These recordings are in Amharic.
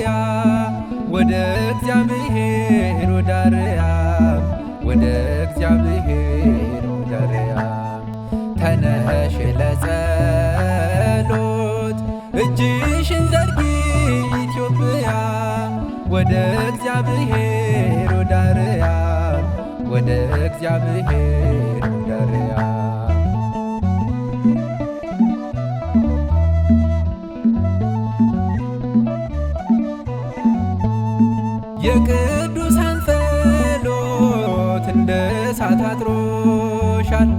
ኢትዮጵያ ወደ እግዚአብሔር ወደ አርያም ወደ እግዚአብሔር ወደ አርያም ተነሽ ለጸሎት እጅሽን ዘርጊ ኢትዮጵያ ወደ እግዚአብሔር ወደ አርያም ወደ እግዚአብሔር ወደ አርያም የቅዱሳን ጸሎት እንደ እሳት አጥሮሻል።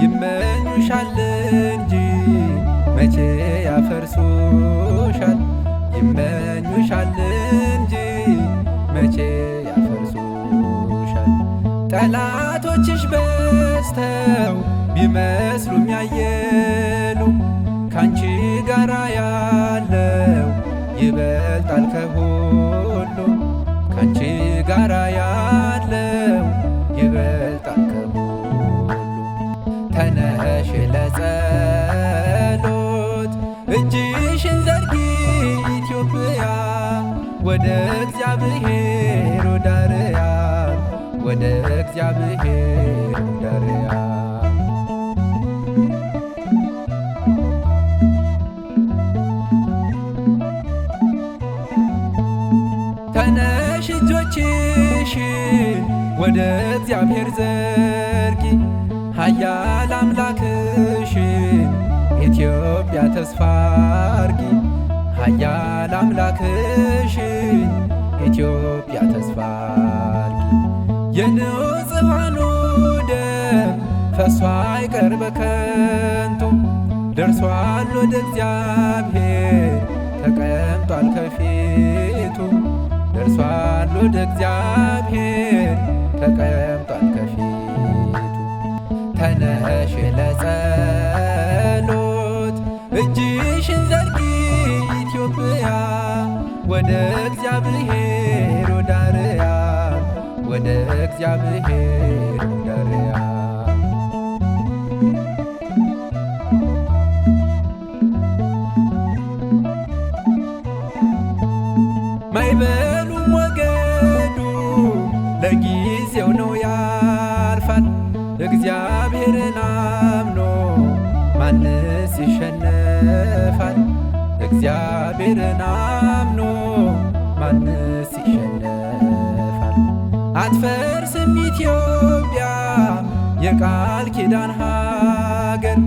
ይመኙሻል እንጂ መቼ ያፈርሱሻል። ይመኙሻል እንጂ መቼ ያፈርሱሻል። ጠላቶችሽ በዝተው ቢመስሉም ያየሉ ካንቺ ጋራ ያለው ይበልጣል ከሁሉ ካንቺ ጋራ ያለው ይበልጣል ከሁሉ። ተነሽ ለጸሎት እጅሽን ዘርጊ ኢትዮጵያ ወደ እግዚአብሔር ወደ አርያም ወደ እግዚአብሔር ወደ አርያም ተነሽ እጆችሽን ወደ እግዚአብሔር ዘርጊ ኃያል አምላክሽን ኢትዮጵያ ተስፋ አርጊ ኃያል አምላክሽን ኢትዮጵያ ተስፋ አርጊ። የንጹሐኑ ደም ፈሷ አይቀር በከንቱ ደርሷል ወደ እግዚአብሔር ተቀምጧል ከፊቱ ደርሷል ወደ እግዚአብሔር ተቀምጧል ከፊቱ። ተነሽ ለጸሎት እጅሽን ዘርጊ ኢትዮጵያ ወደ እግዚአብሔር ወደ አርያም ወደ እግዚአብሔር ወደ አርያም ማይበሉም ሞገዱ ለጊዜው ነው ያልፋል። እግዚአብሔርን አምኖ ማንስ ይሸነፋል? እግዚአብሔርን አምኖ ማንስ ይሸነፋል? አትፈርስም ኢትዮጵያ የቃል ኪዳን ሀገር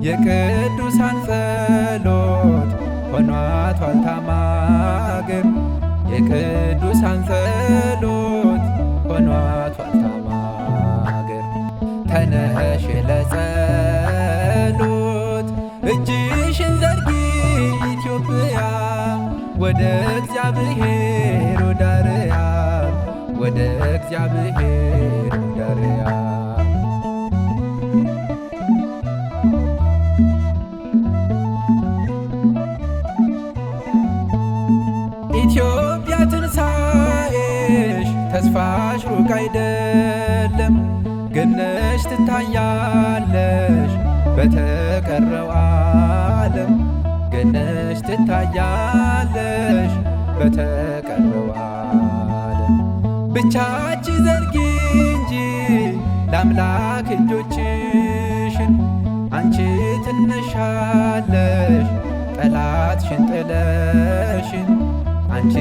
የቅዱሳን ጸሎት ሆኗታል ታማገር የቅዱሳን ጸሎት ሆኗታል ታማገር። ተነሽ ለጸሎት እጅሽን ዘርጊ ኢትዮጵያ ወደ እግዚአብሔር ወደ አርያም ወደ እግዚአብሔር ወደ አርያም ኢትዮጵያ ትንሣኤሽ ተስፋሽ ሩቅ አይደለም። ገነሽ ትታያለሽ በተቀረው ዓለም ገነሽ ትታያለሽ በተቀረው ዓለም። ብቻች ዘርጊ እንጂ ለአምላክ እጆችሽን አንቺ ትነሻለሽ ጠላትሽን ጥለሽን አንቺ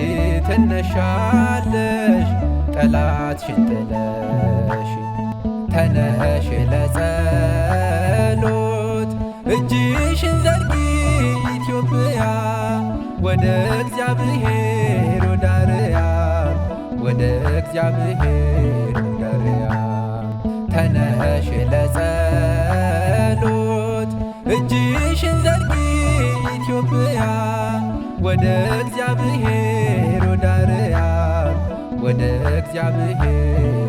ትነሻለሽ ጠላትሽን ጥለሽን። ተነሽ ለጸሎት እጅሽን ዘርጊ ኢትዮጵያ ወደ እግዚአብሔር ወደ አርያም ወደ እግዚአብሔር ወደ አርያም ተነሽ ለጸሎት እጅሽን ዘርጊ ኢትዮጵያ ወደ እግዚአብሔር ወደ አርያም ወደ እግዚአብሔር